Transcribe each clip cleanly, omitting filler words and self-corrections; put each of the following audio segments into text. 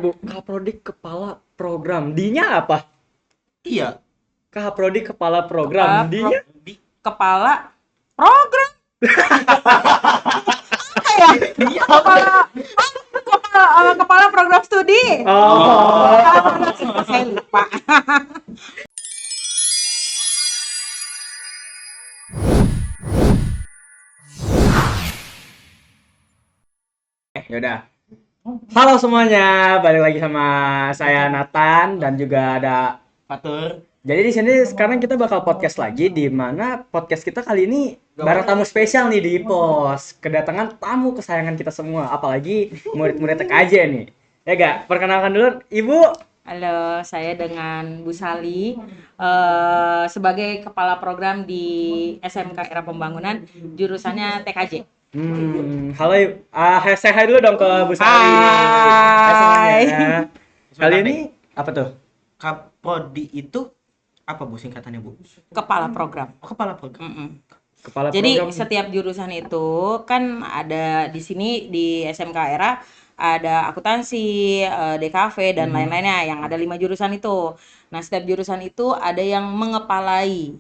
Bu, Kaprodi kepala program. D-nya apa? Iya. Kaprodi kepala Kepala program. D-nya? kepala program apa ya? Kepala program studi. Oh. Kepala program studi. Saya lupa. Yaudah. Halo semuanya, balik lagi sama saya Nathan dan juga ada Fatur. Jadi di sini sekarang kita bakal podcast lagi, di mana podcast kita kali ini bareng tamu spesial nih di pos. Kedatangan tamu kesayangan kita semua, apalagi murid-murid TKJ nih. Ya gak? Perkenalkan dulu Ibu. Halo, saya dengan Bu Sali sebagai kepala program di SMK Era Pembangunan, jurusannya TKJ. Halo Ibu. Say hi dulu dong ke Bu Sali. Hai. Semuanya. Kali ini apa tuh? Kaprodi itu apa Bu singkatannya Bu? Kepala program. Oh, kepala program. Mm-mm. Kepala Jadi program. setiap jurusan itu kan ada di sini di SMK Era ada akuntansi, DKV dan lain-lainnya yang ada 5 jurusan itu. Nah, setiap jurusan itu ada yang mengepalai.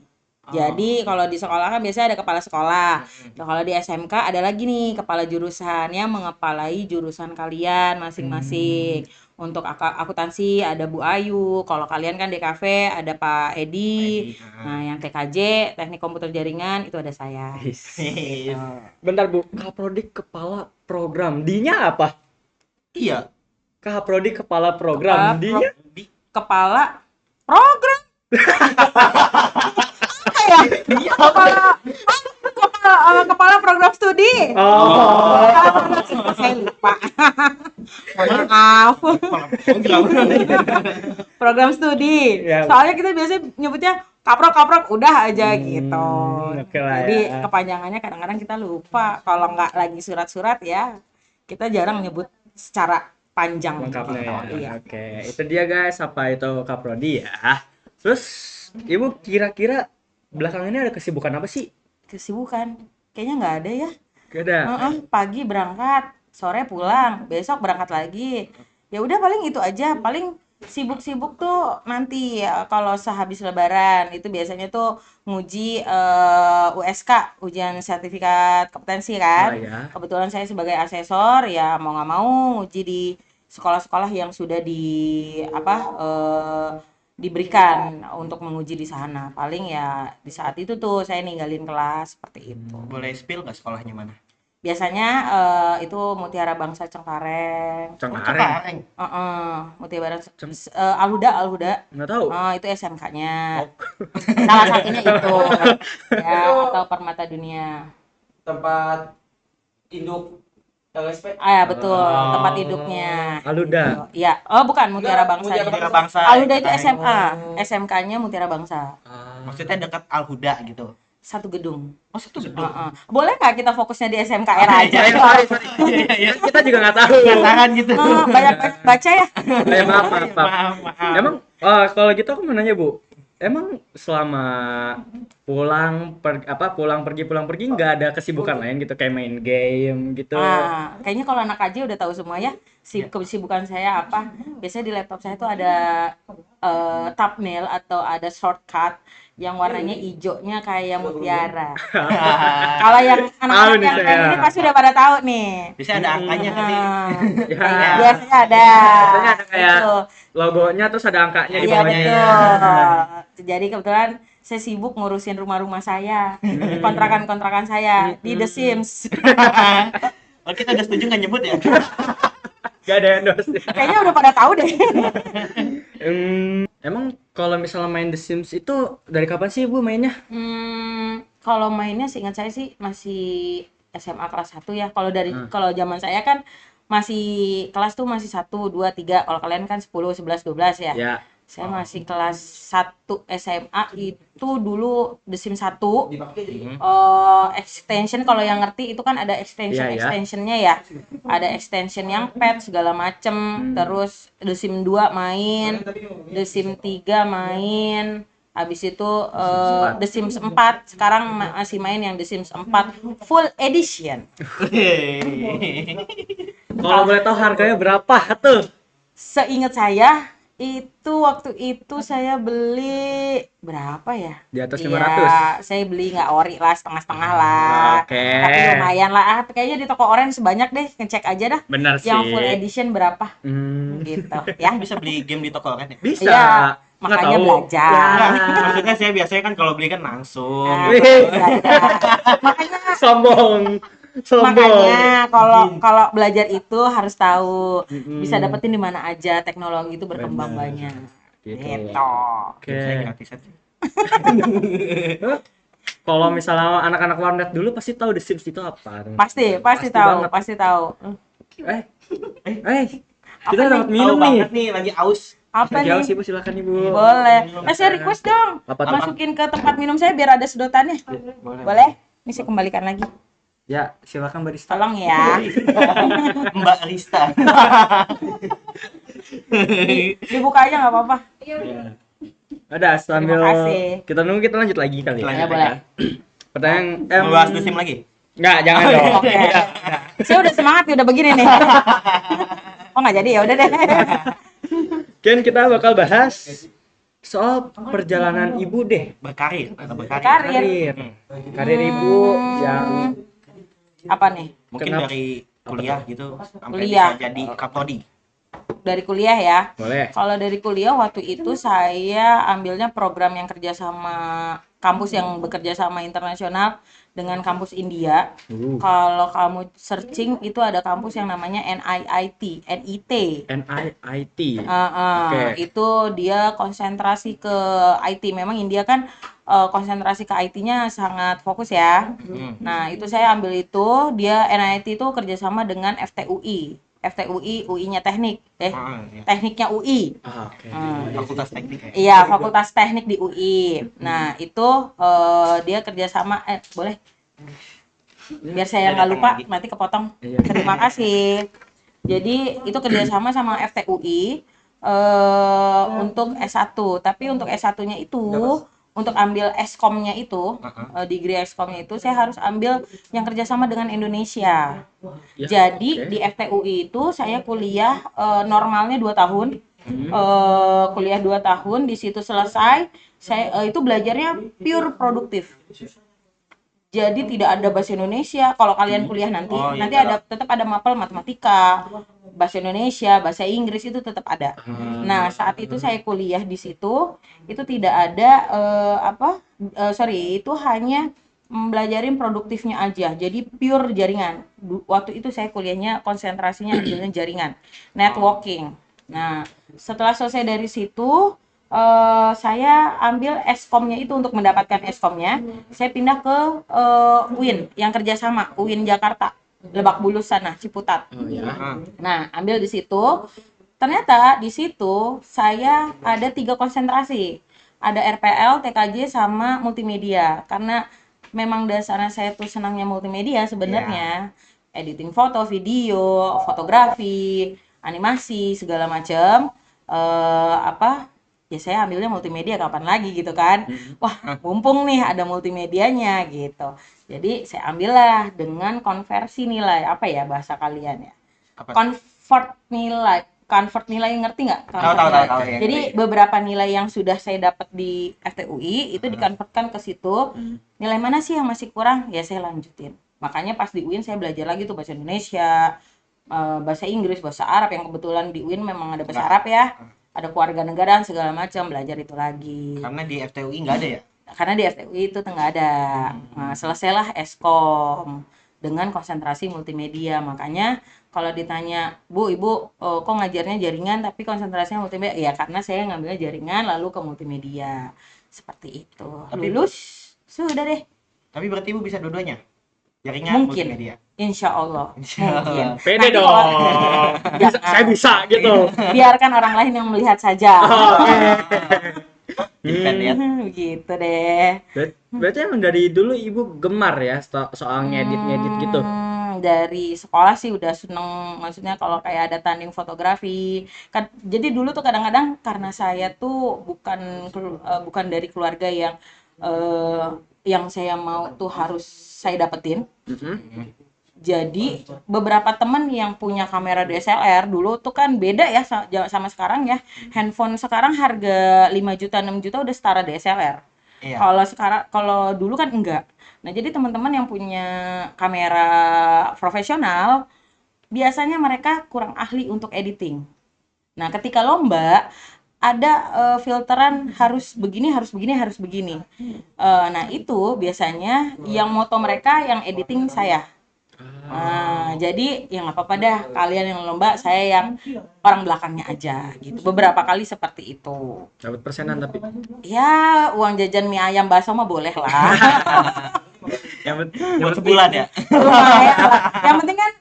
Jadi kalau di sekolah kan biasanya ada kepala sekolah. Nah, kalau di SMK ada lagi nih kepala jurusan yang mengepalai jurusan kalian masing-masing. Untuk akuntansi ada Bu Ayu, kalau kalian kan DKV ada Pak Edi. Nah, yang TKJ, Teknik Komputer Jaringan itu ada saya. Bentar Bu, Kaprodi kepala program. D-nya apa? Iya. Kaprodi kepala program. D-nya? Kepala program. Apa ya? Kepala program studi. Oh. Kepala program studi. Saya lupa. Maaf. Program studi. Ya. Soalnya kita biasanya nyebutnya kaprok udah aja gitu. Oke lah Jadi ya. kepanjangannya kadang-kadang kita lupa. Kalau nggak lagi surat-surat ya kita jarang nyebut secara panjang Lengkapnya gitu. ya. Iya. Oke, itu dia guys, apa itu Kaprodi ya. Terus Ibu kira-kira belakangan ini ada kesibukan apa sih? Kesibukan kayaknya nggak ada ya. Gak ada. Pagi berangkat, sore pulang, besok berangkat lagi. Ya udah paling itu aja. Paling sibuk-sibuk tuh nanti ya, kalau sehabis lebaran itu biasanya tuh nguji USK, ujian sertifikat kompetensi kan. Oh, ya. Kebetulan saya sebagai asesor ya mau nggak mau nguji di sekolah-sekolah yang sudah diberikan untuk menguji di sana. Paling ya di saat itu tuh saya ninggalin kelas seperti itu. Boleh spill nggak sekolahnya mana? Biasanya itu Mutiara Bangsa Cengkareng. Cengkareng. Mutiara Ceng- Alhuda. Nggak tahu. Itu SMK-nya. Oh. Salah satunya itu. Ya, atau Permata Dunia. Tempat induk LSP. Ya betul, tempat hidupnya. Aluda. Iya. Oh, bukan Mutiara Bangsa. Mutiara Bangsa. Alhuda itu SMA. SMK-nya Mutiara Bangsa. Maksudnya dekat Al-Huda gitu. Satu gedung. Oh, satu gedung. Boleh nggak kita fokusnya di SMK Era aja? Iya. Kita juga nggak tahu. Tangan gitu. Banyak baca ya. Maaf. Emang kalau gitu aku mau nanya Bu, emang selama pulang pergi nggak ada kesibukan lain gitu kayak main game gitu? Kayaknya kalau anak aja udah tahu semua ya. Kesibukan saya apa? Biasanya di laptop saya tuh ada thumbnail atau ada shortcut yang warnanya hijaunya kayak mutiara. Kalau yang anak-anak yang kayak ini pasti udah pada tahu nih. Bisa ada angkanya kan sih? Ya. Biasanya ada. Biasanya ada kayak Betul. logonya terus ada angkanya di Iya bawahnya. betul. Jadi kebetulan saya sibuk ngurusin rumah-rumah saya, kontrakan-kontrakan saya di The Sims. Oh, kita udah setuju nggak nyebut ya? Gak ada endorse. Kayaknya udah pada tahu deh. Emang kalau misalnya main The Sims itu dari kapan sih Bu mainnya? Kalau mainnya seingat saya sih masih SMA kelas 1 ya. Kalau zaman saya kan masih kelas tuh masih 1, 2, 3. Kalau kalian kan 10, 11, 12 ya. Ya. Saya masih kelas 1 SMA itu dulu The Sims 1. Extension kalau yang ngerti itu kan ada extensionnya ya. Ada extension yang pet segala macem. Terus The Sims 2 main, The Sims 3 main. Habis itu The Sims 4 sekarang masih main yang The Sims 4 full edition. Kalau boleh tahu harganya berapa tuh? Seingat saya itu waktu itu saya beli berapa ya? Di atas Iya, 500. saya beli nggak ori lah, setengah-setengah lah. Oke. Tapi lumayan lah. Kayaknya di toko orange sebanyak deh, ngecek aja dah. Benar Yang sih. full edition berapa? Hmm, Gitu ya. Bisa beli game di toko kan ya? bisa. Iya, Nggak makanya tahu. belajar. Ya. Maksudnya saya biasanya kan kalau beli kan langsung Nah, gitu. Wih. belajar. Makanya Sombong. Sombong. makanya kalau belajar itu harus tahu bisa Mm-mm. dapetin di mana aja, teknologi itu berkembang Benar. banyak. Gitu. Gitu. Oke. Saya gratis aja. Kalau misalnya anak-anak warnet dulu pasti tahu The Sims itu apa. Pasti Pasti tahu, banget. pasti tahu. Eh, Eh, kita Apa dapat nih? minum tahu nih. banget nih lagi aus. Apa Lagi haus, nih? Ibu, silakan Ibu. Boleh. Saya request dong. Apa tuh? Masukin ke tempat minum saya biar ada sedotannya. Boleh? Ini saya kembalikan lagi. Ya, silakan barista. Tolong ya. Mbak Rista. Dibuka aja nggak apa-apa. Ya. Ada sambil Terima kasih. kita nunggu, kita lanjut lagi kali ya. Lanjut. Ya boleh. Pertanyaan Mau bahas The Sims lagi? Enggak, jangan Oh, dong. oke. Saya udah semangat nih, udah begini nih. Oh nggak jadi ya udah deh. Kan kita bakal bahas soal perjalanan Ibu deh. Berkarir, atau berkarir. Karir. Karir Ibu yang Apa nih? Mungkin Kenapa? dari kuliah gitu sampai Kuliah. bisa jadi kaprodi. Dari kuliah ya. boleh. Kalau dari kuliah waktu itu saya ambilnya program yang kerja sama kampus yang bekerja sama internasional dengan kampus India. Kalau kamu searching itu ada kampus yang namanya NIIT, NIT. NIIT. Oke. Itu dia konsentrasi ke IT. Memang India kan konsentrasi ke IT-nya sangat fokus ya. Nah, itu saya ambil itu, dia NIT itu kerjasama dengan FTUI. FTUI, UI-nya teknik, Iya. tekniknya UI. Oke. Fakultas teknik ya. Iya, Fakultas Teknik di UI. Nah, itu dia kerjasama, boleh? Biar saya nggak lupa, nanti kepotong. Iya. Terima kasih. Jadi, itu kerjasama sama FTUI untuk S1. Tapi untuk S1-nya itu, untuk ambil Eskomnya itu, degree Eskomnya itu, saya harus ambil yang kerjasama dengan Indonesia. Ya, Jadi, oke. di FTUI itu saya kuliah normalnya 2 tahun. Kuliah 2 tahun, di situ selesai saya itu belajarnya pure produktif, jadi tidak ada bahasa Indonesia. Kalau kalian kuliah nanti Oh, iya, nanti ada tetap ada mapel matematika, bahasa Indonesia, bahasa Inggris itu tetap ada. Nah, saat itu saya kuliah di situ itu tidak ada sorry, itu hanya belajarin produktifnya aja, jadi pure jaringan. Waktu itu saya kuliahnya konsentrasinya ambilnya jaringan, networking. Nah, setelah selesai dari situ saya ambil Eskomnya itu. Untuk mendapatkan Eskomnya saya pindah ke UIN yang kerjasama, UIN Jakarta, Lebak Bulus sana, Ciputat. Oh ya. Nah, ambil di situ. Ternyata di situ saya ada 3 konsentrasi. Ada RPL, TKJ, sama multimedia. Karena memang dasarnya saya tuh senangnya multimedia sebenarnya. Editing foto, video, fotografi, animasi, segala macam. Ya saya ambilnya multimedia, kapan lagi gitu kan. Wah, mumpung nih ada multimedianya gitu. Jadi saya ambillah dengan konversi nilai. Apa ya bahasa kalian ya? Apa? Convert nilai, ngerti nggak? Tahu, ya. Jadi beberapa nilai yang sudah saya dapat di FTUI itu dikonvertkan ke situ. Nilai mana sih yang masih kurang? Ya saya lanjutin. Makanya pas di UIN saya belajar lagi tuh bahasa Indonesia, bahasa Inggris, bahasa Arab, yang kebetulan di UIN memang ada bahasa Arab ya. Ada keluarga negaraan segala macam, belajar itu lagi. Karena di FTUI nggak ada ya? Karena di FTUI itu nggak ada. Nah, selesailah Eskom dengan konsentrasi multimedia. Makanya kalau ditanya, Bu, Ibu kok ngajarnya jaringan tapi konsentrasinya multimedia? Ya karena saya ngambilnya jaringan lalu ke multimedia. Seperti itu. Lulus, sudah deh. Tapi berarti Ibu bisa dua-duanya? Jaringan, Mungkin. multimedia? Insya Allah. Insya Allah. Mungkin. Pede Nanti dong. kalau- Saya bisa gitu. Biarkan orang lain yang melihat saja. Depend ya. Gitu deh. Berarti emang dari dulu Ibu gemar ya soal ngedit-ngedit gitu. Dari sekolah sih udah seneng, maksudnya kalau kayak ada tanding fotografi kan. Jadi dulu tuh kadang-kadang karena saya tuh bukan dari keluarga yang saya mau tuh harus saya dapetin. Jadi beberapa temen yang punya kamera DSLR dulu tuh kan beda ya sama sekarang ya. Handphone sekarang harga 5 juta 6 juta udah setara DSLR. Iya. Kalau dulu kan enggak. Nah, jadi teman-teman yang punya kamera profesional biasanya mereka kurang ahli untuk editing. Nah, ketika lomba ada filteran harus begini, harus begini, harus begini. Nah, itu biasanya yang moto mereka, yang editing saya. Nah, jadi ya nggak apa-apa dah, kalian yang lomba, saya yang orang belakangnya aja gitu. Beberapa kali seperti itu. Dapat persenan tapi. Ya, uang jajan mie ayam bakso mah boleh lah. Buat sebulan ya. Lumayan lah. Yang penting kan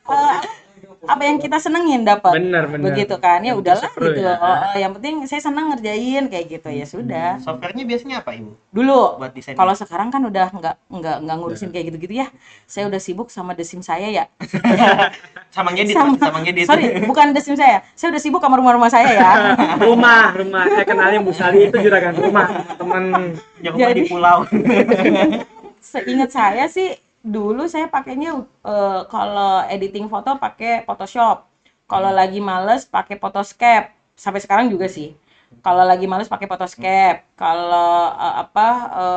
apa yang kita senengin dapat. Bener. Begitu kan. Ya Yang udahlah penting seru gitu. ya. Yang penting saya senang ngerjain kayak gitu ya sudah. Softwarenya biasanya apa Ibu? Dulu Buat desain. kalau sekarang kan udah nggak ngurusin kayak gitu-gitu ya. Saya udah sibuk sama The Sims saya ya. Sama ngedit, sama ngedit. Sorry, bukan The Sims saya. Saya udah sibuk sama rumah-rumah saya ya. Rumah. Saya kenalin Bu Sali itu juragan rumah, temen. Yang rumah di Jadi- pulau. Seingat saya sih dulu saya pakainya kalau editing foto pakai Photoshop. Kalau lagi males pakai Photoscape. Sampai sekarang juga sih. Kalau lagi males pakai Photoscape. Kalau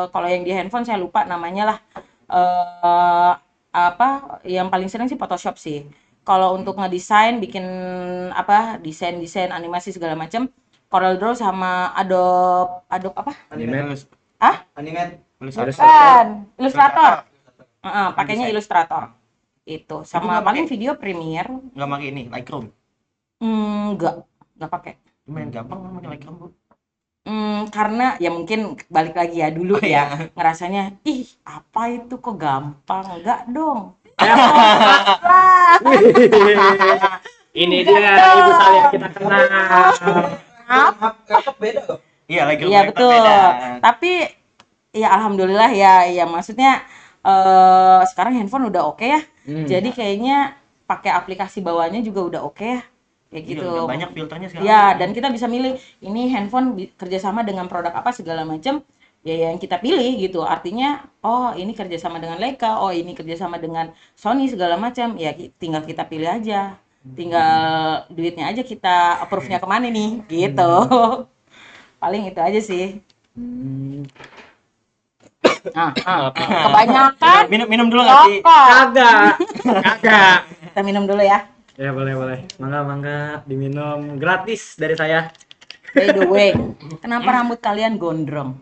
kalau yang di handphone saya lupa namanya lah. Yang paling sering sih Photoshop sih. Kalau untuk ngedesain bikin desain animasi segala macam CorelDRAW sama Adobe apa? Animate. Ah? Animate. Bukan, Illustrator. Pakainya Illustrator. Itu sama paling video Premiere. Nggak pakai ini, Lightroom. Enggak pakai. Lumayan gampang namanya Lightroom, Bu. Karena ya mungkin balik lagi ya dulu Oh, ya ngerasanya apa itu kok gampang, enggak dong. Ini dia Ibu Sali yang kita kenal. Iya, Lightroom. Iya laptop betul. beda. Tapi ya alhamdulillah ya maksudnya sekarang handphone udah oke ya. Jadi kayaknya pakai aplikasi bawahnya juga udah oke ya. Kayak Iya, gitu. udah banyak filternya sekarang. Ya, dan kita bisa milih ini handphone kerjasama dengan produk apa segala macam. Ya yang kita pilih gitu. Artinya, oh ini kerjasama dengan Leica, oh ini kerjasama dengan Sony segala macam. Ya tinggal kita pilih aja. Tinggal duitnya aja kita approve-nya kemana nih, gitu. Paling itu aja sih. Kebanyakan Minum dulu nggak sih? rokok. Kagak. Kita minum dulu ya. Ya boleh. Mangga diminum gratis dari saya. By the way, kenapa rambut kalian gondrong?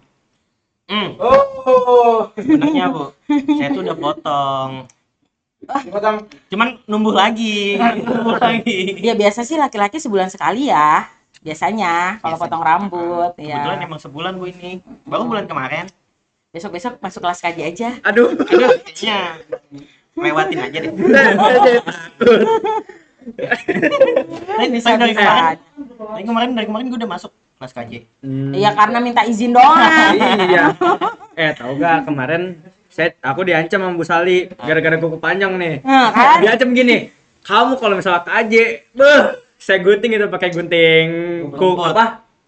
Sebenarnya Bu, saya tuh udah potong. Cuman numbuh lagi. Ya biasa sih laki-laki sebulan sekali ya. Biasanya kalau Biasanya. potong rambut Kebetulan ya. emang sebulan Bu ini. Baru bulan kemarin. Besok-besok masuk kelas KJ aja. Aduh. Aduh, kayaknya lewatin aja deh. Bisa Dari bisa. kemarin gue udah masuk kelas KJ. Iya karena minta izin doang. Iya. Tahu gak kemarin aku diancam sama Bu Sali gara-gara kuku panjang nih. Nah, kan? Diancam gini. Kamu kalau misalnya KJ, saya gunting itu pakai gunting Rumput.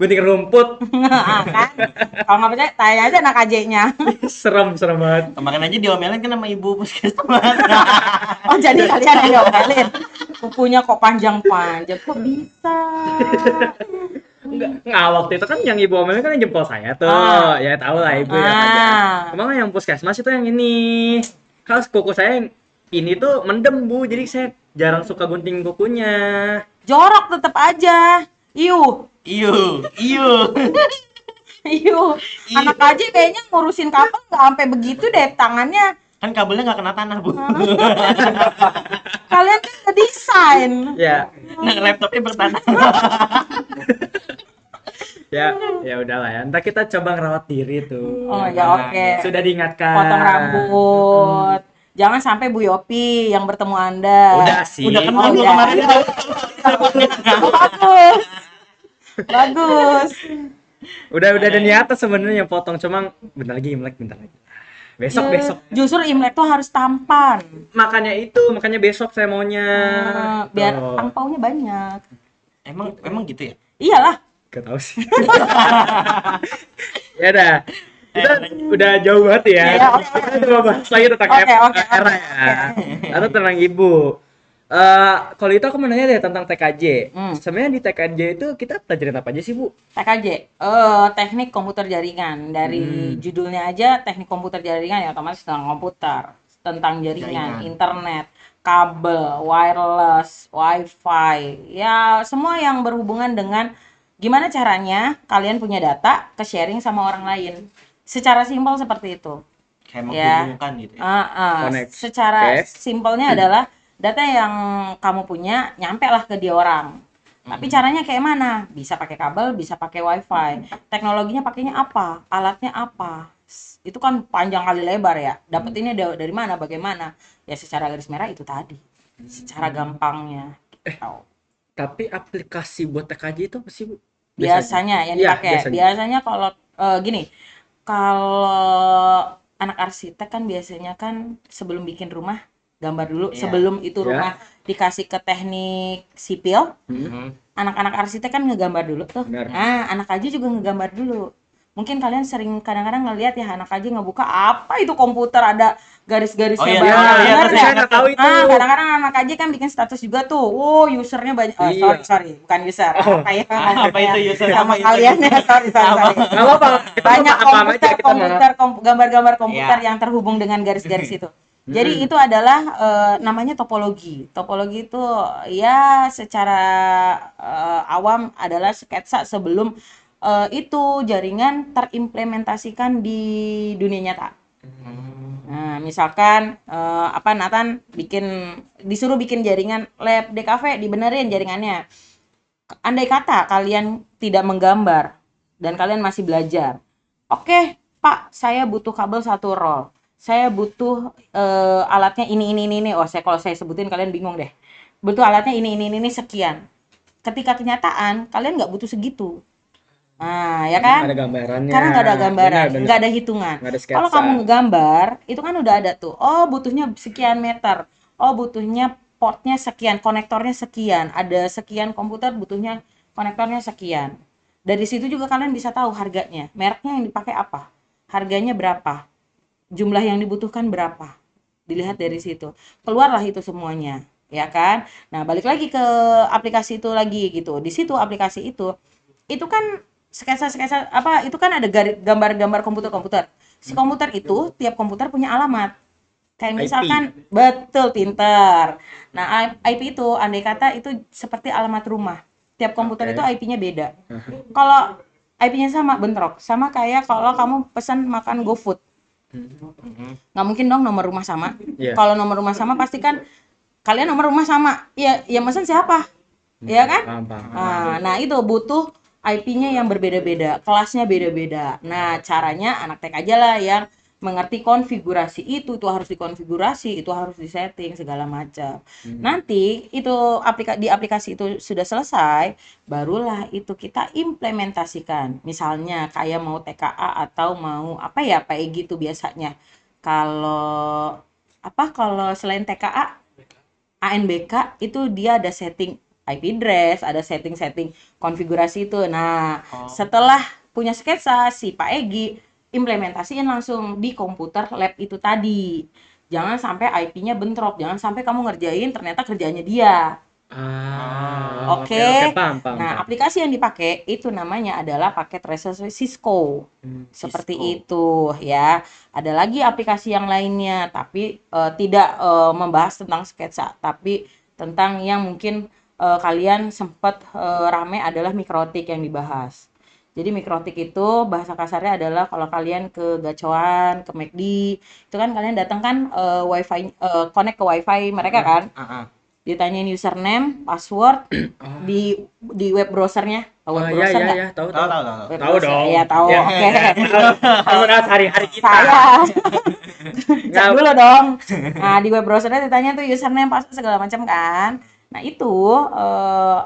Gunting rumput. Kan? Kalau nggak percaya tanya aja anak KJ-nya. serem banget. Kemarin aja diomelin kan sama ibu puskesmas. Oh jadi kalian yang diomelin. Kukunya kok panjang-panjang, kok bisa? Enggak, waktu itu kan yang ibu omelin kan yang jempol saya tuh. Ya tahu lah ibu ya Ah. aja. Emang yang puskesmas itu yang ini. Kalau kuku saya yang ini tuh mendem Bu, jadi saya jarang suka gunting kukunya. Jorok tetep aja. Iu. Iyo. Iu. Anak KJ kayaknya ngurusin kabel nggak sampai begitu deh tangannya. Kan kabelnya nggak kena tanah Bu. Kalian kan ngedesain. Ya, Nah laptopnya bertanah. ya udahlah ya. Ntar kita coba ngerawat diri tuh. Oh ya oke. Sudah diingatkan. Potong rambut. Jangan sampai Bu Yopi yang bertemu Anda. Udah sih. Udah kenal Bu udah. kemarin. Bagus. Bagus. Udah ada niatan sebenarnya potong, cuma bentar lagi Imlek, bentar lagi. Besok. Justru Imlek tuh harus tampan. Makanya besok saya maunya. Biar Tuh. angpaunya banyak. Emang gitu ya? Iyalah. Gak tahu sih. Ya dah. Kita udah jauh banget ya. Iya, oke. Kita coba bahas lagi tentang Oke. era ya. Atau tentang ibu. Kalau itu aku mau nanya deh tentang TKJ. Sebenarnya di TKJ itu kita pelajarin apa aja sih, Bu? TKJ, teknik komputer jaringan. Dari judulnya aja teknik komputer jaringan, ya otomatis tentang komputer, tentang jaringan, internet, kabel, wireless, wifi, ya semua yang berhubungan dengan gimana caranya kalian punya data ke sharing sama orang lain. Secara simpel seperti itu. Kayak Ya. menghubungkan gitu ya. Connect. Secara Oke. simpelnya adalah data yang kamu punya nyampe lah ke dia orang. Tapi caranya kayak mana? Bisa pakai kabel, bisa pakai wifi. Teknologinya pakainya apa? Alatnya apa? Itu kan panjang kali lebar ya. Dapat ini dari mana? Bagaimana? Ya secara garis merah itu tadi. Secara gampangnya. Gitu. Tapi aplikasi buat TKJ itu apa sih, Bu? Biasanya yang Iya, dipakai. Biasanya kalau gini, kalau anak arsitek kan biasanya kan sebelum bikin rumah gambar dulu. Iya. Sebelum itu Iya. rumah dikasih ke teknik sipil, anak-anak arsitek kan ngegambar dulu tuh. Benar. Nah, anak aja juga ngegambar dulu. Mungkin kalian sering kadang-kadang ngelihat ya anak aja ngebuka apa itu komputer ada garis-garisnya Oh, iya, banyak. iya, Benar tapi nggak? saya nggak tahu itu. Kadang-kadang anak aja kan bikin status juga tuh. Oh, usernya banyak. Iya. Sorry, bukan user. Oh. Apa ya? Apa itu user? Sama Apa user? kalian ya, sorry. Nggak apa-apa. Kita Banyak apa aja kita mah. gambar-gambar komputer Iya. yang terhubung dengan garis-garis itu. Jadi itu adalah namanya topologi. Topologi itu ya secara awam adalah sketsa sebelum itu jaringan terimplementasikan di dunia nyata. Nah, misalkan Nathan disuruh bikin jaringan lab DKV, dibenerin jaringannya. Andai kata kalian tidak menggambar dan kalian masih belajar. Oke, Pak, saya butuh kabel 1 roll. Saya butuh alatnya ini. Oh, kalau saya sebutin kalian bingung deh. Butuh alatnya ini sekian. Ketika kenyataan kalian nggak butuh segitu. Nah, ya kan? Nggak ada gambarannya. Karena nggak ada gambaran, Benar. nggak ada hitungan. Nggak ada sketsa. Kalau kamu ngegambar, itu kan udah ada tuh. Oh, butuhnya sekian meter. Oh, butuhnya portnya sekian, konektornya sekian. Ada sekian komputer, butuhnya konektornya sekian. Dari situ juga kalian bisa tahu harganya. Mereknya yang dipakai apa? Harganya berapa? Jumlah yang dibutuhkan berapa? Dilihat dari situ. Keluarlah itu semuanya, ya kan? Nah, balik lagi ke aplikasi itu lagi gitu. Di situ aplikasi itu kan sketsa apa itu kan ada gambar-gambar komputer. Si komputer itu tiap komputer punya alamat. Kayak misalkan betul pinter. Nah, IP itu andai kata itu seperti alamat rumah. Tiap komputer itu IP-nya beda. Kalau IP-nya sama bentrok, sama kayak kalau kamu pesan makan GoFood. Nggak mungkin dong nomor rumah sama. Iya. Kalau nomor rumah sama pasti kan kalian nomor rumah sama. Ya mesen siapa? Ya kan? Paham. Nah, itu butuh IP-nya yang berbeda-beda, kelasnya beda-beda. Nah, caranya anak tek aja lah yang mengerti konfigurasi itu harus dikonfigurasi, itu harus disetting segala macam. Nanti itu di aplikasi itu sudah selesai, barulah itu kita implementasikan. Misalnya kayak mau TKA atau mau apa ya, kayak gitu biasanya. Kalau selain TKA, ANBK itu dia ada setting IP address, ada setting-setting konfigurasi itu. Nah, setelah punya sketsa si Pak Egi implementasiin langsung di komputer lab itu tadi. Jangan sampai IP-nya bentrok, jangan sampai kamu ngerjain ternyata kerjanya dia. Oke. Paham. Nah, aplikasi yang dipakai itu namanya adalah paket resource Cisco. Seperti itu ya. Ada lagi aplikasi yang lainnya tapi tidak membahas tentang sketsa, tapi tentang yang mungkin kalian sempat rame adalah mikrotik yang dibahas. Jadi mikrotik itu bahasa kasarnya adalah kalau kalian ke gacoan, ke McD, itu kan kalian datang kan wifi connect ke wifi mereka kan. Ditanyain username, password di web browsernya. Web browser nggak? Iya, tahu. Web Tahu browser. dong. Iya, tahu. Ya. Oke. Penggunaan sehari-hari kita. Saya. Cek dulu dong. Nah, di web browsernya ditanya tuh username, password segala macam kan. Nah, itu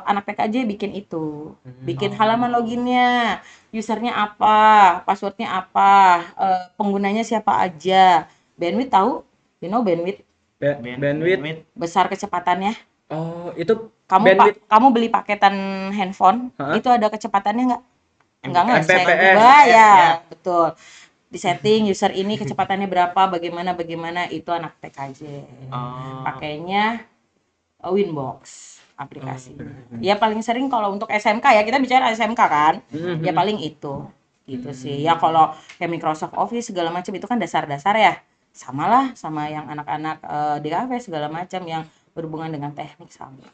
anak PKJ bikin itu. Bikin halaman loginnya, usernya apa, passwordnya apa, penggunanya siapa aja. Bandwidth tahu? You know bandwidth? Bandwidth. Besar kecepatannya. Oh, itu Kamu kamu beli paketan handphone, itu ada kecepatannya nggak? Nggak ngecek. Mbps. Ya, betul. disetting user ini kecepatannya berapa, bagaimana itu anak TKJ. Pakainya Winbox aplikasinya. Ya paling sering kalau untuk SMK ya, kita bicara SMK kan. Ya paling itu. Gitu sih. Ya kalau kayak Microsoft Office segala macam itu kan dasar-dasar ya. Samalah sama yang anak-anak DKV segala macam yang berhubungan dengan teknik sama.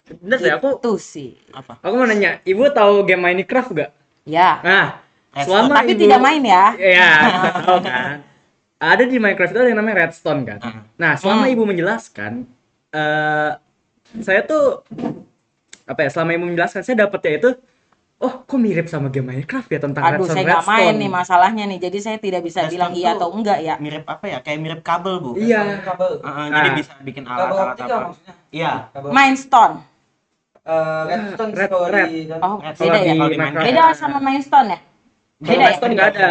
Bener sih, Itu sih. Apa? aku mau nanya, ibu tahu game Minecraft gak? Ya. Nah, selama Tapi ibu tidak main ya. ya tahu kan, ada di Minecraft itu ada yang namanya redstone kan. Nah, selama ibu menjelaskan, saya tuh apa ya, selama ibu menjelaskan saya dapetnya itu, oh kok mirip sama game Minecraft ya tentang Aduh, saya nggak main nih masalahnya nih. Jadi saya tidak bisa bilang iya atau enggak ya. Mirip apa ya? Kayak mirip kabel, Bu. Iya. Kabel. Jadi bisa bikin Kabel alat-alat optika apa. maksudnya. Iya. Kabel. Mindstone. Redstone Red- kalau red. di Oh, Red. beda ya. Kalau di Minecraft. Beda sama Mindstone ya. Kalau Beda ya. redstone nggak ada.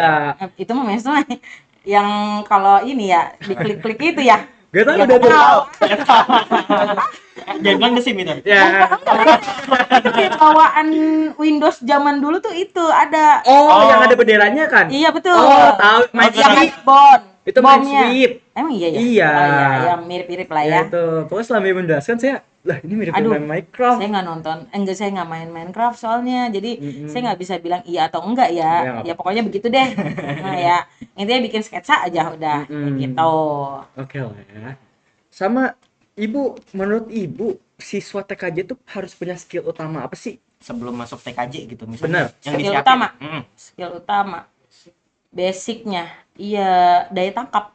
Itu mah Mindstone yang kalau ini ya diklik-klik itu ya. Gak tahu Ya, udah tuh. tahu. Jangan bilang gesim itu. Ya. Itu kayak bawaan Windows zaman dulu tuh itu ada. Oh, yang ada benderanya kan? Iya betul. Oh, tahu. Yang Minesweep. backbone. Itu Bomnya. Minesweep. Emang iya ya? Iya. Oh, iya, yang mirip-mirip lah ya. Ya itu. Pokoknya selama ibu menjelaskan saya, lah ini mirip Aduh, dengan Minecraft. saya nggak nonton, saya nggak main Minecraft soalnya, jadi Mm-mm. saya nggak bisa bilang iya atau enggak Ya, ya. nggak Ya pokoknya begitu deh. Nah ya, intinya bikin sketsa aja udah, Mm-mm. gitu. Oke lah ya. Sama ibu, menurut ibu siswa TKJ itu harus punya skill utama apa sih? Sebelum masuk TKJ gitu Bener. misalnya. Yang Skill disiapin. utama. Mm. Skill utama, basicnya, iya daya tangkap.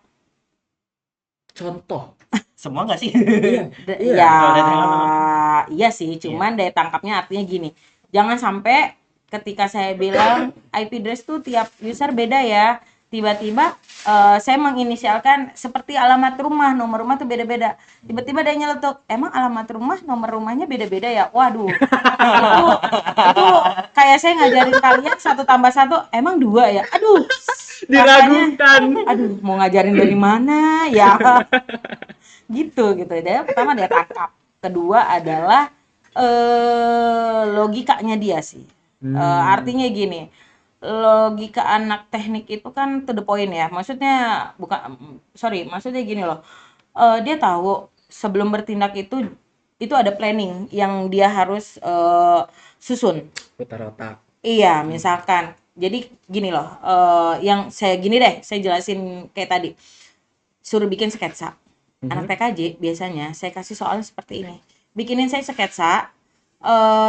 Contoh. Semua nggak sih? Iya. Iya. Ya, Kalau daya tangkap apa? iya sih, cuman daya tangkapnya artinya gini, jangan sampai ketika saya bilang IP address tuh tiap user beda ya, tiba-tiba saya menginisialkan seperti alamat rumah, nomor rumah tuh beda-beda, tiba-tiba dia nyeletuk, emang alamat rumah, nomor rumahnya beda-beda ya, waduh, itu kayak saya ngajarin kalian 1+1, emang 2 ya, aduh, rasanya, Diragukan. aduh mau ngajarin dari mana ya. gitu dia pertama dia tangkap, kedua adalah logikanya dia sih. Artinya gini, logika anak teknik itu kan to the point ya, maksudnya maksudnya gini loh, dia tahu sebelum bertindak itu ada planning yang dia harus susun. Putar otak. Iya, misalkan. Jadi gini loh, yang saya jelasin kayak tadi. Suruh bikin sketsa. Anak TKJ biasanya saya kasih soalnya seperti ini. Bikinin saya sketsa,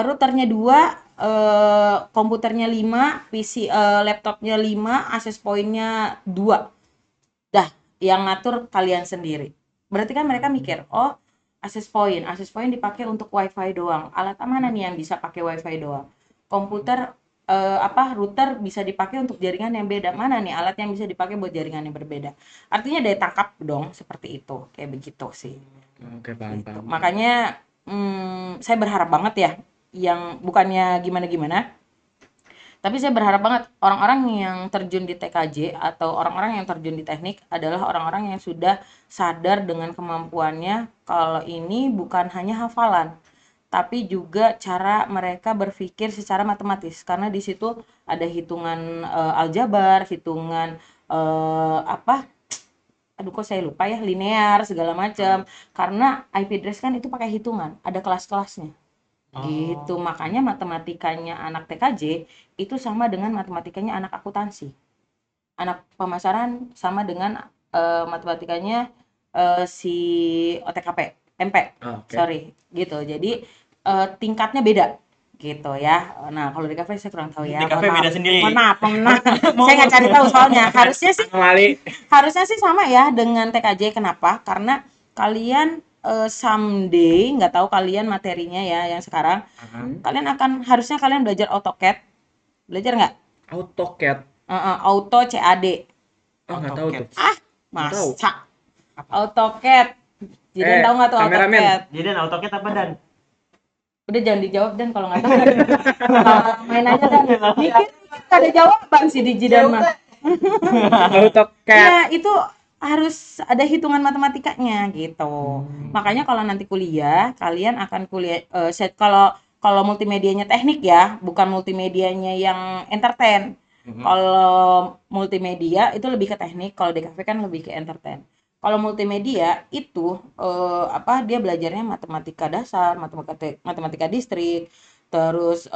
routernya 2, komputernya 5, PC laptopnya 5, access point-nya 2. Dah, yang ngatur kalian sendiri. Berarti kan mereka mikir, oh access point dipakai untuk wifi doang. Alat mana nih yang bisa pakai wifi doang? Komputer router bisa dipakai untuk jaringan yang beda. Mana nih alat yang bisa dipakai buat jaringan yang berbeda? Artinya daya tangkap dong, seperti itu. Kayak begitu sih. Oke, paham. Makanya saya berharap banget ya, yang bukannya gimana-gimana, tapi saya berharap banget orang-orang yang terjun di TKJ atau orang-orang yang terjun di teknik adalah orang-orang yang sudah sadar dengan kemampuannya kalau ini bukan hanya hafalan, tapi juga cara mereka berpikir secara matematis, karena di situ ada hitungan aljabar, hitungan aduh kok saya lupa ya, linear segala macam. Karena IP address kan itu pakai hitungan, ada kelas-kelasnya. Gitu, makanya matematikanya anak TKJ itu sama dengan matematikanya anak akuntansi. Anak pemasaran sama dengan matematikanya si OTKP, MP. Oke. Sorry, gitu. Jadi tingkatnya beda gitu ya. Nah, kalau di kafe saya kurang tahu ya. Di kafe beda sendiri. Mohon maaf. Saya nggak cari tahu soalnya. Mali. Harusnya sih sama ya dengan TKJ. Kenapa? Karena kalian someday, nggak tahu kalian materinya ya yang sekarang, kalian harusnya kalian belajar AutoCAD. Belajar nggak? AutoCAD. Auto CAD. Oh, nggak tahu tuh. Nggak tahu. Masa? AutoCAD. Jadi tahu nggak tuh kameramen. AutoCAD? Jadi AutoCAD apa Dan? Udah jangan dijawab Dan kalau nggak tahu. Main aja Dan. Mikir nggak ada jawaban sih di Jidan mah. AutoCAD. Ya itu harus ada hitungan matematikanya gitu. Makanya kalau nanti kuliah, kalian akan kuliah kalau multimedianya teknik ya, bukan multimedianya yang entertain. Kalau multimedia itu lebih ke teknik, kalau DKV kan lebih ke entertain. Kalau multimedia itu dia belajarnya matematika dasar, matematika distrik, terus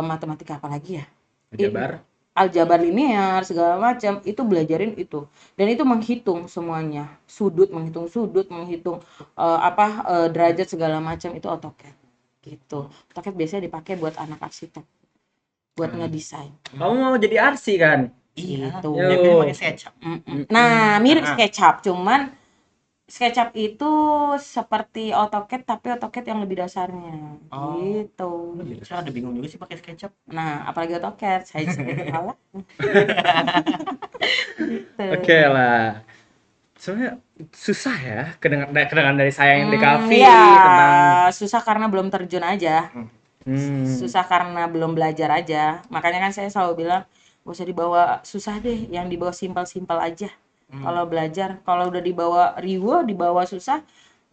matematika apa lagi ya? Aljabar. Aljabar linear segala macam itu belajarin itu. Dan itu menghitung semuanya. Menghitung derajat segala macam itu AutoCAD. Gitu. AutoCAD biasanya dipakai buat anak arsitek, buat ngedesain. Kamu mau jadi arsi kan? Iya. Gitu. Dia bisa pakai SketchUp. Nah, mirip SketchUp, cuman SketchUp itu seperti AutoCAD tapi AutoCAD yang lebih dasarnya. Oh. Gitu. Saya ada bingung juga sih pakai SketchUp. Nah, apalagi AutoCAD, saya sering salah. Gitu. Oke lah. Sebenarnya susah ya kedengaran dari saya yang di kafe Iya, tentang susah karena belum terjun aja. Susah karena belum belajar aja. Makanya kan saya selalu bilang, gak usah dibawa susah deh, yang dibawa simpel-simpel aja. Kalau belajar, kalau udah dibawa riweh, dibawa susah,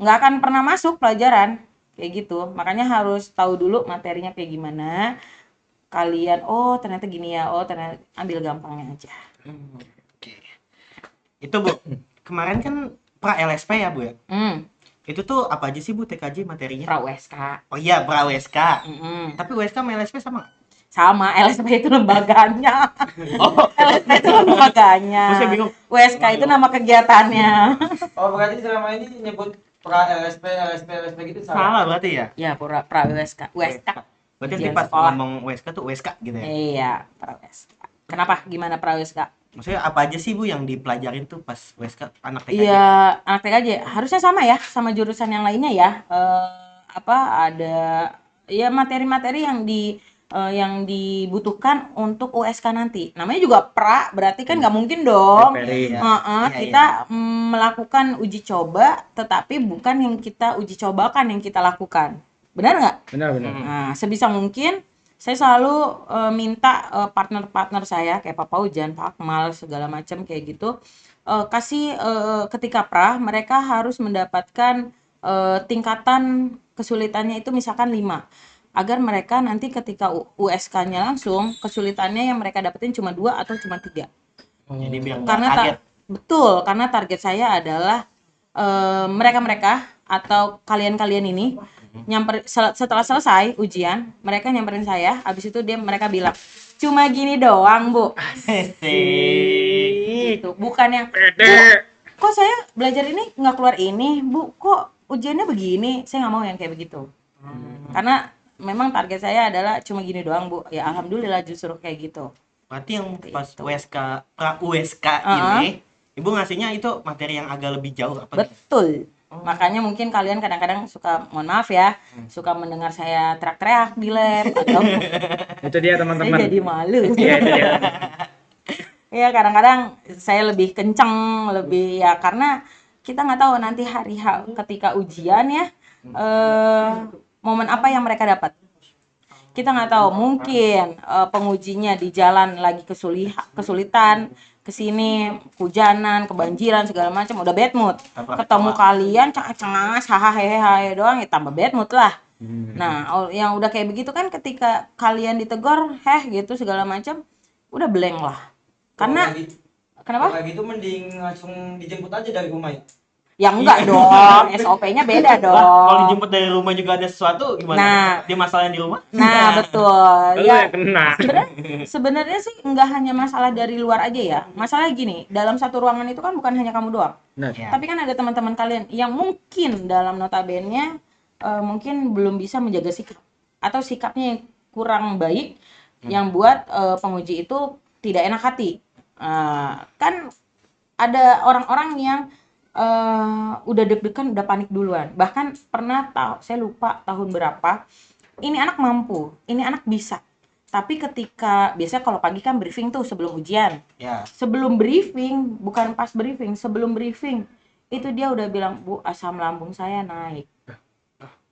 nggak akan pernah masuk pelajaran. Kayak gitu. Makanya harus tahu dulu materinya kayak gimana. Kalian, oh ternyata gini ya, oh ternyata ambil gampangnya aja. Oke. Itu Bu, kemarin kan pra LSP ya Bu ya? Itu tuh apa aja sih Bu TKJ materinya? Pra USK. Oh iya, pra USK. Mm-mm. Tapi USK sama LSP sama nggak? Sama, LSP itu lembaganya. Oh, LSP itu lembaganya. Saya bingung. USK itu nama kegiatannya. Oh, berarti selama ini nyebut pra LSP gitu Salah berarti ya? Ya, pra USK. USK. Berarti nanti Ujian pas sekolah. ngomong USK tuh USK gitu ya? Iya, pra USK. Kenapa? Gimana pra USK? Maksudnya apa aja sih Bu yang dipelajarin tuh pas USK anak TKJ? Iya, anak TKJ harusnya sama ya, sama jurusan yang lainnya ya. Ada ya materi-materi yang dibutuhkan untuk USK nanti. Namanya juga pra, berarti kan nggak mungkin dong. Preparing. Iya, Kita melakukan uji coba, tetapi bukan yang kita uji cobakan yang kita lakukan. Benar nggak? Benar-benar. Nah, sebisa mungkin saya selalu minta partner-partner saya kayak Papa Ujan, Pak Akmal, segala macam kayak gitu. Kasih ketika pra, mereka harus mendapatkan tingkatan kesulitannya itu misalkan 5. Agar mereka nanti ketika USK-nya langsung, kesulitannya yang mereka dapetin cuma 2 atau cuma 3. Jadi biar nggak Karena kaget. betul, karena target saya adalah mereka-mereka atau kalian-kalian ini setelah selesai ujian, mereka nyamperin saya, habis itu mereka bilang, "Cuma gini doang, Bu." Gitu. Bukan yang, "Bu, kok saya belajar ini nggak keluar ini, Bu? Kok ujiannya begini?" Saya nggak mau yang kayak begitu. Karena memang target saya adalah cuma gini doang, Bu. Ya alhamdulillah justru kayak gitu. Berarti yang pas USK, pra USK ini, Ibu ngasihnya itu materi yang agak lebih jauh apa gitu? Betul. Makanya mungkin kalian kadang-kadang suka, mohon maaf ya, suka mendengar saya teriak-teriak di lab atau Itu dia saya teman-teman. jadi malu. Iya, itu dia. Ya kadang-kadang saya lebih kenceng, lebih ya karena kita nggak tahu nanti hari ketika ujian ya, momen apa yang mereka dapat. Kita nggak tahu, mungkin pengujinya di jalan lagi kesulitan, kesini hujanan, kebanjiran segala macam, udah bad mood. Ketemu kalian cengas, hahaha doang, ya tambah bad mood lah. Nah, yang udah kayak begitu kan ketika kalian ditegur, gitu segala macam, udah blank lah. Karena kenapa? Kalau gitu mending langsung dijemput aja dari rumah ya. Ya enggak dong, SOP-nya beda dong. Kalau dijemput dari rumah juga ada sesuatu gimana? Nah. Dia masalahnya di rumah? Nah, betul. Lu Ya, yang kena. sebenarnya sih nggak hanya masalah dari luar aja ya. Masalah gini, dalam satu ruangan itu kan bukan hanya kamu doang. Nah, Ya. Tapi kan ada teman-teman kalian yang mungkin dalam notabene mungkin belum bisa menjaga sikap atau sikapnya yang kurang baik yang buat penguji itu tidak enak hati. Kan ada orang-orang yang udah deg-degan, udah panik duluan. Bahkan pernah saya lupa tahun berapa. Ini anak mampu, ini anak bisa. Tapi ketika biasanya kalau pagi kan briefing tuh sebelum ujian. Ya. Sebelum briefing, bukan pas briefing, sebelum briefing itu dia udah bilang, "Bu, asam lambung saya naik."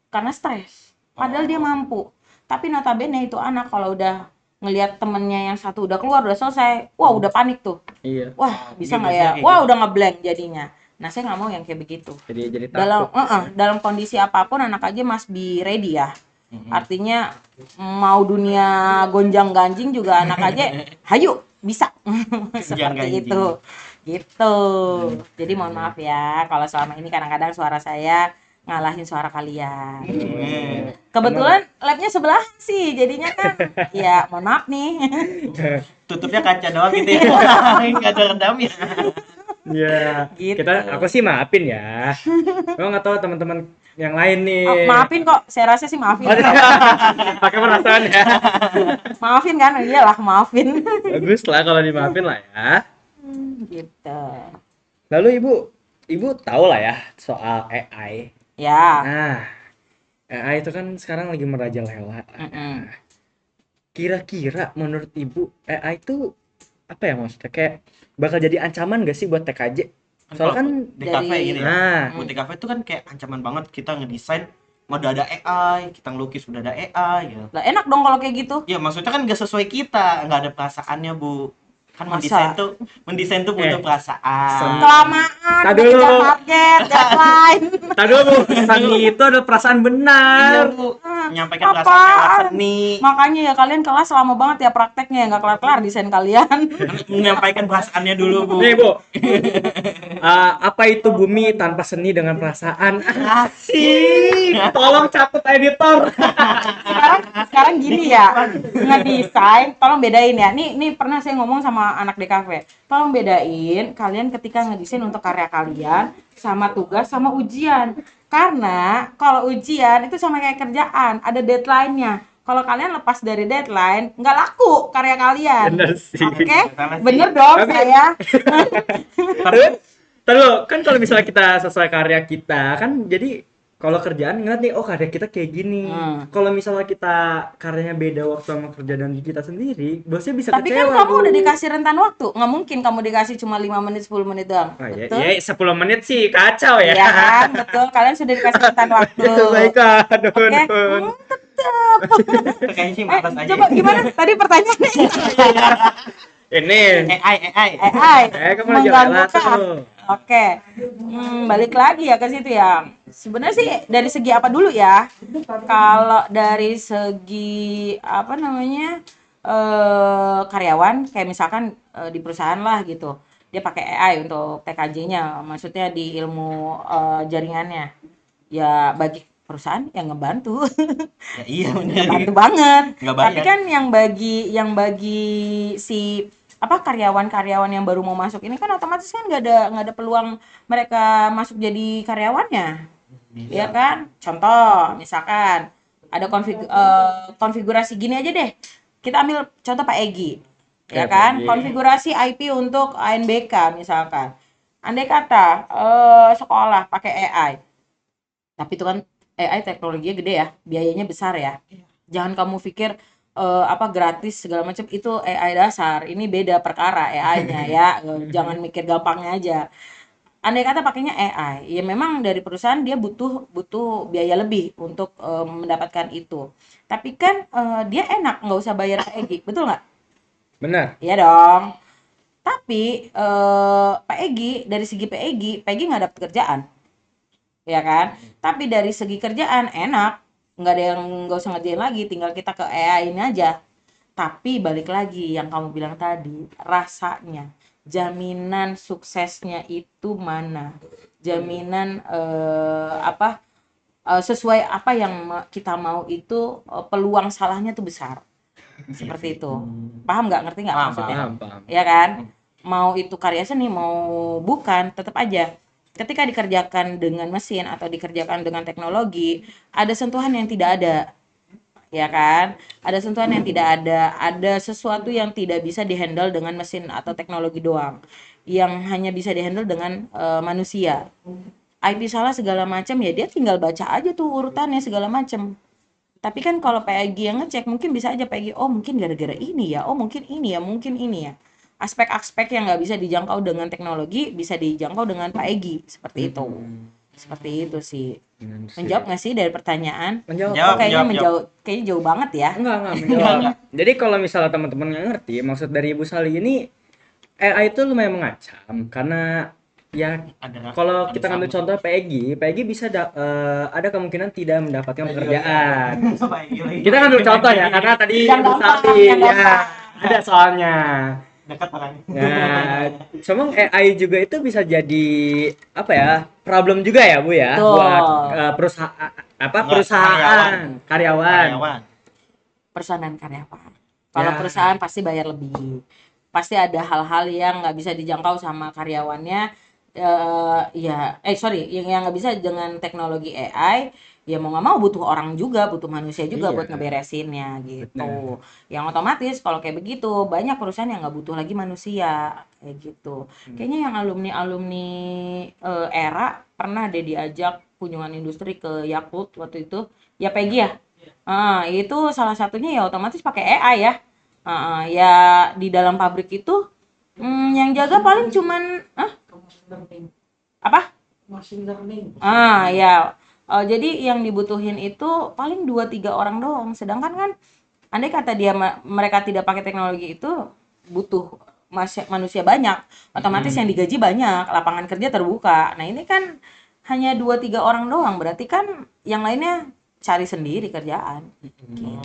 Karena stres. Padahal dia mampu. Tapi notabene itu anak kalau udah ngelihat temennya yang satu udah keluar, udah selesai, wah udah panik tuh. iya. Wah, bisa Dia nggak ya? biasanya kayak Wah, gitu. udah ngeblank jadinya. Nah, saya nggak mau yang kayak begitu. Jadi Dalam takut. dalam kondisi apapun anak aja must be ready ya. Artinya mau dunia gonjang-ganjing juga anak aja, hayu bisa Kerjaan seperti ganjing. itu gitu. Jadi mohon maaf ya kalau selama ini kadang-kadang suara saya ngalahin suara kalian. Kebetulan labnya sebelah sih, jadinya kan ya mohon maaf nih. Tutupnya kaca doang gitu ya. Nggak ada redamnya. Ya, Gitu. aku sih maafin ya. Gua nggak tahu teman-teman yang lain nih. Oh, maafin kok, saya rasa sih maafin. Oh, pakai perasaan ya. Maafin kan, iyalah maafin. Bagus lah kalau dimaafin lah ya. Gitu. Lalu ibu tahu lah ya soal AI. Ya. Nah, AI itu kan sekarang lagi merajalela. Mm-mm. Kira-kira menurut ibu AI itu apa ya maksudnya, kayak bakal jadi ancaman gak sih buat TKJ? Soalnya kan DKV dari- gini ya. nah, Buat DKV itu kan kayak ancaman banget, kita ngedesain udah ada AI, kita ngelukis udah ada AI gitu. Lah enak dong kalau kayak gitu. Ya maksudnya kan nggak sesuai kita, nggak ada perasaannya Bu. Kan Masa? mendesain tuh butuh perasaan. Kelamaan, Tadi dikejar dulu. target, deadline. tadi Bu, seni itu ada perasaan Iya benar. Bu, menyampaikan Apaan? perasaan lewat seni, Makanya ya kalian kelas lama banget ya prakteknya, nggak kelar-kelar desain kalian. menyampaikan perasaannya dulu Bu. Nih Bu, apa itu bumi tanpa seni dengan perasaan? Asik, tolong catat editor. sekarang gini ya, ngedesain tolong bedain ya, nih pernah saya ngomong sama anak DKV, tolong bedain kalian ketika ngedesain untuk karya kalian sama tugas sama ujian, karena kalau ujian itu sama kayak kerjaan, ada deadline-nya. Kalau kalian lepas dari deadline nggak laku karya kalian. Bener sih. Oke, Salah sih. bener dong Tapi- saya. Terus kan kalau misalnya kita sesuai karya kita kan, jadi kalau kerjaan ngeliat nih, oh karya kita kayak gini. Kalau misalnya kita karyanya beda waktu sama kerjaan kita sendiri, bosnya bisa Tapi kan kecewa. kamu Bu. udah dikasih rentan waktu, nggak mungkin kamu dikasih cuma 5 menit 10 menit doang. Oh, iya, Betul? iya, 10 menit sih kacau ya. Iya kan, betul. Kalian sudah dikasih rentan waktu. Baiklah, aduh, Oke. aduh. Itu kayaknya sih matas aja. Coba gimana tadi pertanyaannya? Ini. AI. AI Kamu lagi rela mengganggu kan? tuh. Oke, balik lagi ya ke situ ya. Sebenarnya sih dari segi apa dulu ya? Kalau dari segi apa namanya karyawan, kayak misalkan di perusahaan lah gitu, dia pakai AI untuk TKJ-nya, maksudnya di ilmu jaringannya. Ya bagi perusahaan yang ngebantu, Ya iya ngebantu bener. banget. Nggak bayar. Tapi kan yang bagi si apa karyawan-karyawan yang baru mau masuk ini kan otomatis kan nggak ada peluang mereka masuk jadi karyawannya, ya kan? Contoh misalkan ada konfigurasi gini aja deh, kita ambil contoh Pak Egi, ya Pak kan? Egi. Konfigurasi IP untuk ANBK misalkan, andai kata sekolah pakai AI, tapi itu kan AI teknologinya gede ya, biayanya besar ya. Jangan kamu pikir apa gratis segala macam itu AI dasar. Ini beda perkara AI-nya ya. Jangan mikir gampangnya aja. Andai kata pakainya AI, ya memang dari perusahaan dia butuh biaya lebih untuk mendapatkan itu. Tapi kan dia enak nggak usah bayar Pak Egi, betul nggak? Benar. Iya dong. Tapi Pak Egi dari segi Pak Egi nggak dapat kerjaan, ya kan? Tapi dari segi kerjaan enak, nggak ada yang nggak usah ngerjain lagi, tinggal kita ke AI ini aja. Tapi balik lagi yang kamu bilang tadi, rasanya, jaminan suksesnya itu mana? Jaminan sesuai apa yang kita mau itu peluang salahnya tuh besar. Seperti itu. Paham nggak? Ngerti nggak Paham, maksudnya? Paham. Ya kan? Mau itu karya seni, mau bukan, tetap aja. Ketika dikerjakan dengan mesin atau dikerjakan dengan teknologi, ada sentuhan yang tidak ada. Ya kan? Ada sentuhan yang tidak ada sesuatu yang tidak bisa dihandle dengan mesin atau teknologi doang. Yang hanya bisa dihandle dengan manusia. IP salah segala macam ya dia tinggal baca aja tuh urutannya segala macam. Tapi kan kalau PG yang ngecek mungkin bisa aja PG, oh mungkin gara-gara ini ya, oh mungkin ini ya, mungkin ini ya. Aspek-aspek yang nggak bisa dijangkau dengan teknologi bisa dijangkau dengan Pak Egi, seperti itu. Seperti itu sih. Menjawab nggak sih dari pertanyaan? Menjawab. Kayaknya Menjawab. kayaknya jauh banget ya. Enggak menjawab. Jadi kalau misalnya teman-teman nggak ngerti, maksud dari Ibu Sali ini AI itu lumayan mengancam karena ya kalau kita ngambil contoh PEGI bisa ada kemungkinan tidak mendapatkan pekerjaan. Kita ngambil contoh ya karena tadi Yang Ibu gampang, Sali yang ya gampang. ada soalnya. Dekat orangnya. Nah, memang AI juga itu bisa jadi apa ya? Problem juga ya, Bu ya, Betul. buat perusahaan, karyawan. Karyawan. Perusahaan dan karyawan. Kalau Ya. perusahaan pasti bayar lebih. Pasti ada hal-hal yang nggak bisa dijangkau sama karyawannya. Yang nggak bisa dengan teknologi AI. Ya mau nggak mau butuh orang juga, butuh manusia juga Iya. buat ngeberesinnya gitu. Benar. Yang otomatis kalau kayak begitu banyak perusahaan yang nggak butuh lagi manusia kayak gitu. Kayaknya yang alumni era pernah deh diajak kunjungan industri ke Yakult waktu itu. Ya Peggy ya. Itu salah satunya ya otomatis pakai AI ya. Ya di dalam pabrik itu yang jaga paling cuman apa? Machine learning. Ya. Jadi yang dibutuhin itu paling 2-3 orang doang. Sedangkan kan andai kata mereka tidak pakai teknologi itu butuh manusia banyak, otomatis yang digaji banyak, lapangan kerja terbuka. Nah, ini kan hanya 2-3 orang doang, berarti kan yang lainnya cari sendiri kerjaan. Gitu.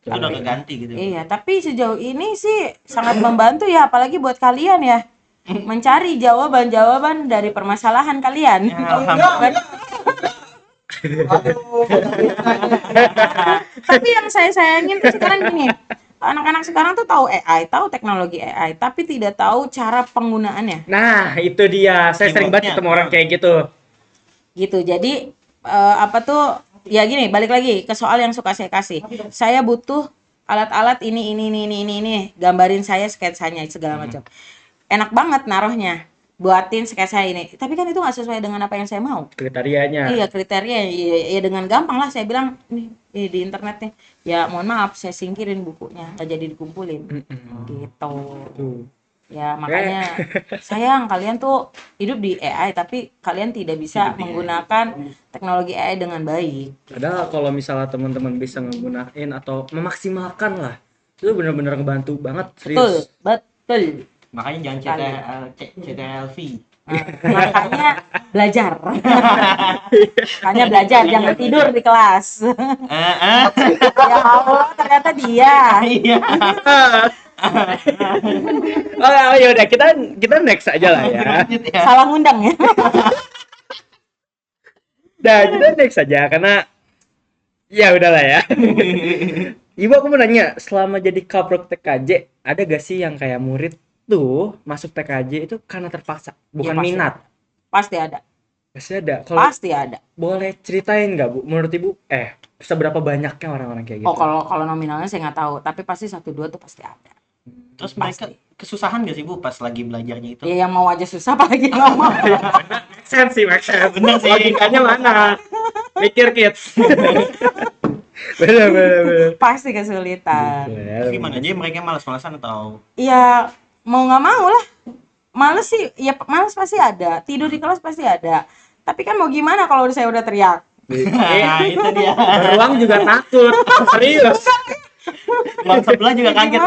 Itu udah keganti gitu. Iya, tapi sejauh ini sih sangat membantu ya, apalagi buat kalian ya. Mencari jawaban-jawaban dari permasalahan kalian. Ya, alhamdulillah. Aduh, Tapi yang saya sayangin tuh sekarang gini, anak-anak sekarang tuh tahu AI, tahu teknologi AI, tapi tidak tahu cara penggunaannya. Nah, itu dia. Saya sering banget ketemu orang kayak gitu. Gitu. Jadi ya gini, balik lagi ke soal yang suka saya kasih. Saya butuh alat-alat ini, gambarin saya sketsanya segala macam. Enak banget naruhnya, buatin sketsa ini. Tapi kan itu nggak sesuai dengan apa yang saya mau. Kriterianya. Iya, kriteria ya dengan gampang lah saya bilang nih di internet nih. Ya mohon maaf saya singkirin bukunya, nggak jadi dikumpulin. Gitu. Tuh. Ya makanya sayang kalian tuh hidup di AI tapi kalian tidak bisa menggunakan teknologi AI dengan baik. Padahal kalau misalnya teman-teman bisa menggunakan atau memaksimalkan lah, itu benar-benar ngebantu banget, serius. Betul. Makanya jangan CTRL-V. Makanya belajar. Makanya belajar, jangan tidur di kelas. Ya Allah, ternyata dia. Iya. Oh ya udah kita next aja lah ya. Lanjut ya. Salah ngundang ya. Nah, kita next aja karena ya udahlah ya. Ibu aku mau nanya, selama jadi Kaprok TKJ, ada gak sih yang kayak murid tuh masuk TKJ itu karena terpaksa, bukan Ya, pasti. minat? Pasti ada. Pasti ada. Kalau Pasti ada. boleh ceritain nggak Bu, menurut Ibu seberapa banyaknya orang-orang kayak gitu? Oh, kalau nominalnya saya nggak tahu, tapi pasti 1-2 tuh pasti ada. Terus mereka kesusahan gak sih Bu pas lagi belajarnya itu? Ya yang mau aja susah apalagi nggak mau. Make sense. Bener sih. Logikanya mana? Mikir kids. bener. Pasti kesulitan. Terus gimana aja mereka malas-malasan atau Ya mau nggak mau lah. Males sih, ya males pasti ada. Tidur di kelas pasti ada. Tapi kan mau gimana kalau saya udah teriak? nah, itu dia. Beruang juga takut. Serius. Ruang sebelah juga kaget.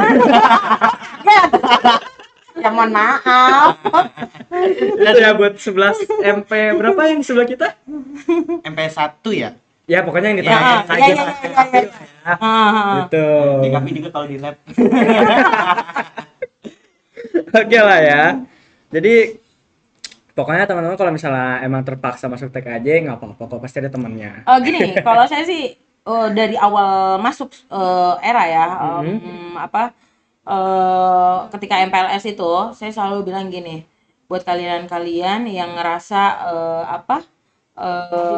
Ya mohon maaf. Itu ya buat 11 MP berapa yang di sebelah kita? MP1 ya? Ya pokoknya yang di Ya, tengah ya. Gitu. Di kami juga kalau di lab. Oke lah ya. Jadi pokoknya teman-teman kalau misalnya emang terpaksa masuk TKJ nggak apa-apa kok, pasti ada temannya. Gini, kalau saya sih dari awal masuk era ya, ketika MPLS itu saya selalu bilang gini, buat kalian-kalian yang ngerasa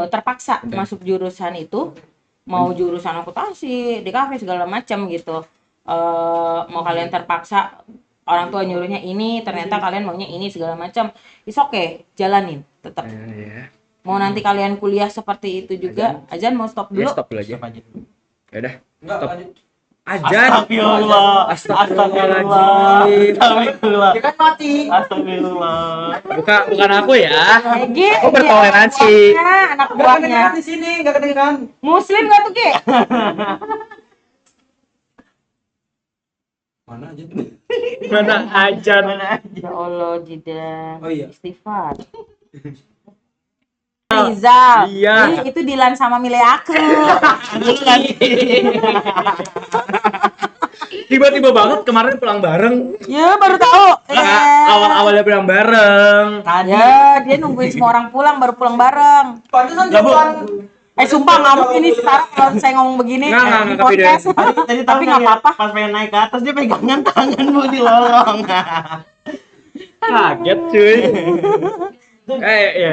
terpaksa masuk jurusan itu, mau jurusan akuntansi, DKV segala macam gitu, mau kalian terpaksa orang tua nyuruhnya ini, ternyata kalian maunya ini segala macam, it's okay, jalanin tetap. Ya. Mau nanti kalian kuliah seperti itu juga, Azan mau stop Ya dulu. stop dulu aja. Siapa aja? Ya udah. Enggak, Stop. lanjut. Ajan. Astagfirullah. Astagfirullahaladzim. Astagfirullah. Dia kan mati. Astagfirullah. Bukan aku ya. Ge, Aku bertoleransi. anak Enggak buahnya. kedengeran di sini, enggak kedengeran. Muslim gak tuh, Ge? Mana aja? Mana ajan? Mana aja? Ya Allah, Jidan. Oh iya. Istighfar. Rizal. Iya. Itu Dilan sama Mile aku. Dulu lagi. Tiba-tiba banget kemarin pulang bareng. Ya baru tahu. Awal-awalnya pulang bareng. Tadi. Ya dia nungguin semua orang pulang baru pulang bareng. Pantesan Lah, Bu. jawaban. Sumpah ngamuk ini sekarang kalau saya ngomong begini Nggak, di tapi podcast. Tadi Tapi nggak tahu apa-apa. Pas pengen naik ke atas dia pegangan tangan Bu di lorong. Kaget cuy. Iya.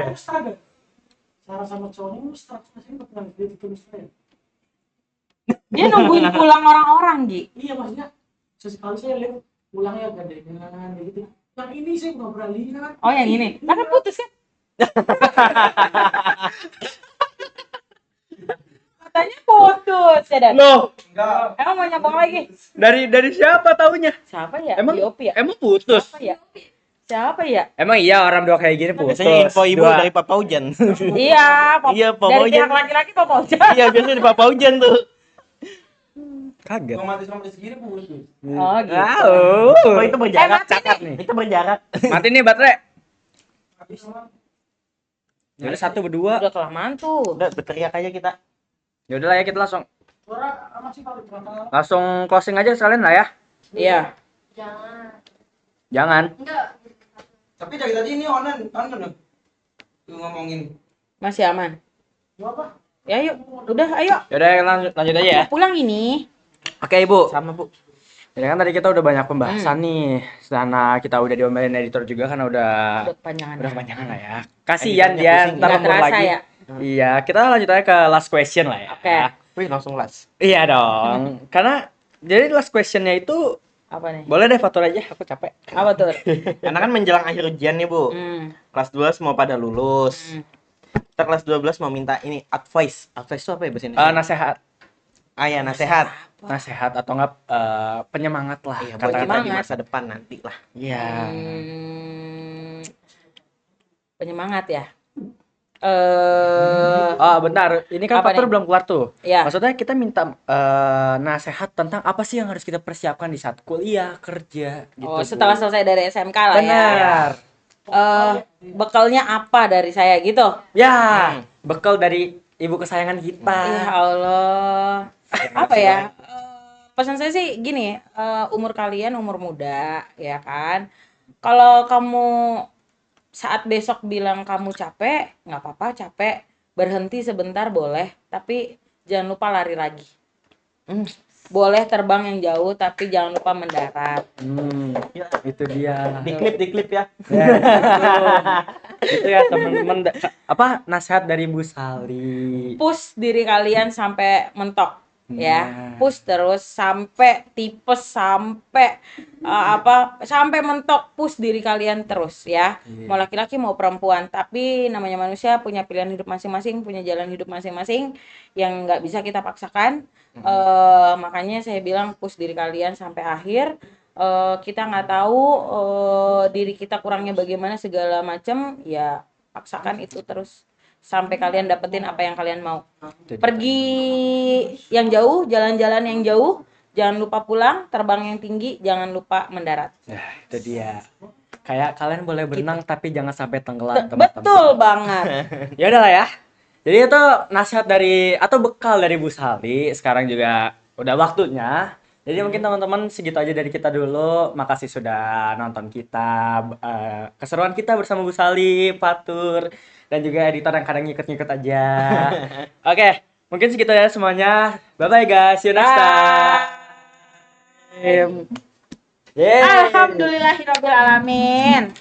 Sarah sama cowoknya lu statusnya sih nggak pernah dia ditulis saya. Dia nungguin pulang orang-orang, Gi. Iya maksudnya sesekali saya lihat pulangnya gandengan gitu. Yang ini saya nggak pernah lihat. Oh, yang ini. Lah kan putus kan? Katanya putus, ya Dan. Loh, Enggak. Emang mau nyambung lagi? dari siapa taunya? Siapa ya? Emang Diopi ya? emang putus? Siapa ya? Siapa ya? Emang iya orang dua kayak gini putus. Biasanya info ibu Dua. dari Papa Hujan. Iya, Iya, Pak dari Mojan. pihak laki-laki Papa Mojan. Iya, biasanya dari Papa Hujan tuh. Kaget. Romantis segini putus. Oh, gitu. Oh, itu berjarak. mati Catat nih. Itu berjarak. Mati nih baterai. Habis sama Yaudah satu berdua. Udah kelamaan tuh. Udah berteriak aja kita. Yaudah lah ya kita langsung suara masih paling berapa? langsung closing aja sekalian lah ya. Iya. Jangan. Tapi dari tadi ini online loh. Lu ngomongin Masih aman. lu apa? Ya yuk, udah ayo. Yaudah lanjut aja ya. Pulang ini. Oke Ibu. Sama, Bu. Jadi kan tadi kita udah banyak pembahasan nih. Karena kita udah diomelin editor juga kan udah Udah kepanjangan. kepanjangan lah ya. Kasihan Editornya dia pusing. ntar Nggak lembur terasa lagi. ya? Iya, kita lanjut aja ke last question lah ya. Oke. Wih, langsung las. Iya dong. Karena jadi last questionnya itu Apa nih? boleh deh Fatur aja, aku capek. Apa tuh? Karena kan menjelang akhir ujian nih, Bu. Hmm. Kelas 2 semua pada lulus. Hmm. Kita kelas 12 mau minta ini advice. Advice itu apa ya bahasa Indonesia? Nasehat, Ah ya, nasehat. nasehat atau enggak penyemangat lah. Iya, buat kata-kata. kita di Penyemangat. masa depan nanti lah. Iya. Penyemangat ya. Oh, bentar. Ini kan Apa Fatur nih? belum keluar tuh. Ya. Maksudnya kita minta nasehat tentang apa sih yang harus kita persiapkan di saat kuliah, kerja gitu. Oh, Bu. setelah selesai dari SMK lah ya. Benar. Bekalnya apa dari saya gitu? Ya, bekal dari ibu kesayangan kita. Ya Allah. Apa ya? Pesan saya sih gini, umur kalian umur muda, ya kan? Kalau kamu saat besok bilang kamu capek, nggak apa-apa capek, berhenti sebentar boleh, tapi jangan lupa lari lagi. Boleh terbang yang jauh, tapi jangan lupa mendarat. Ya, Itu dia. diklip ya. Ya, itu ya teman-teman apa nasihat dari Bu Sali. Push diri kalian sampai mentok. Ya, Nah. push terus sampai tipes, sampai sampai mentok, push diri kalian terus ya. Iya. Mau laki-laki mau perempuan, tapi namanya manusia punya pilihan hidup masing-masing, punya jalan hidup masing-masing yang nggak bisa kita paksakan. Makanya saya bilang push diri kalian sampai akhir. Kita nggak tahu diri kita kurangnya bagaimana segala macam, ya paksakan itu terus sampai kalian dapetin apa yang kalian mau. Pergi yang jauh, jalan-jalan yang jauh, jangan lupa pulang, terbang yang tinggi, jangan lupa mendarat. Nah, itu dia. Kayak kalian boleh berenang tapi jangan sampai tenggelam, teman-teman. Betul banget. Ya udahlah ya. Jadi itu nasihat dari atau bekal dari Bu Sali. Sekarang juga udah waktunya. Jadi mungkin teman-teman segitu aja dari kita dulu. Makasih sudah nonton kita, keseruan kita bersama Bu Sali, Fatur, dan juga editor yang kadang ngikut-ngikut aja. Oke, mungkin segitu ya semuanya. Bye-bye guys, see you next time. Yeay. Alhamdulillahirabbil alamin.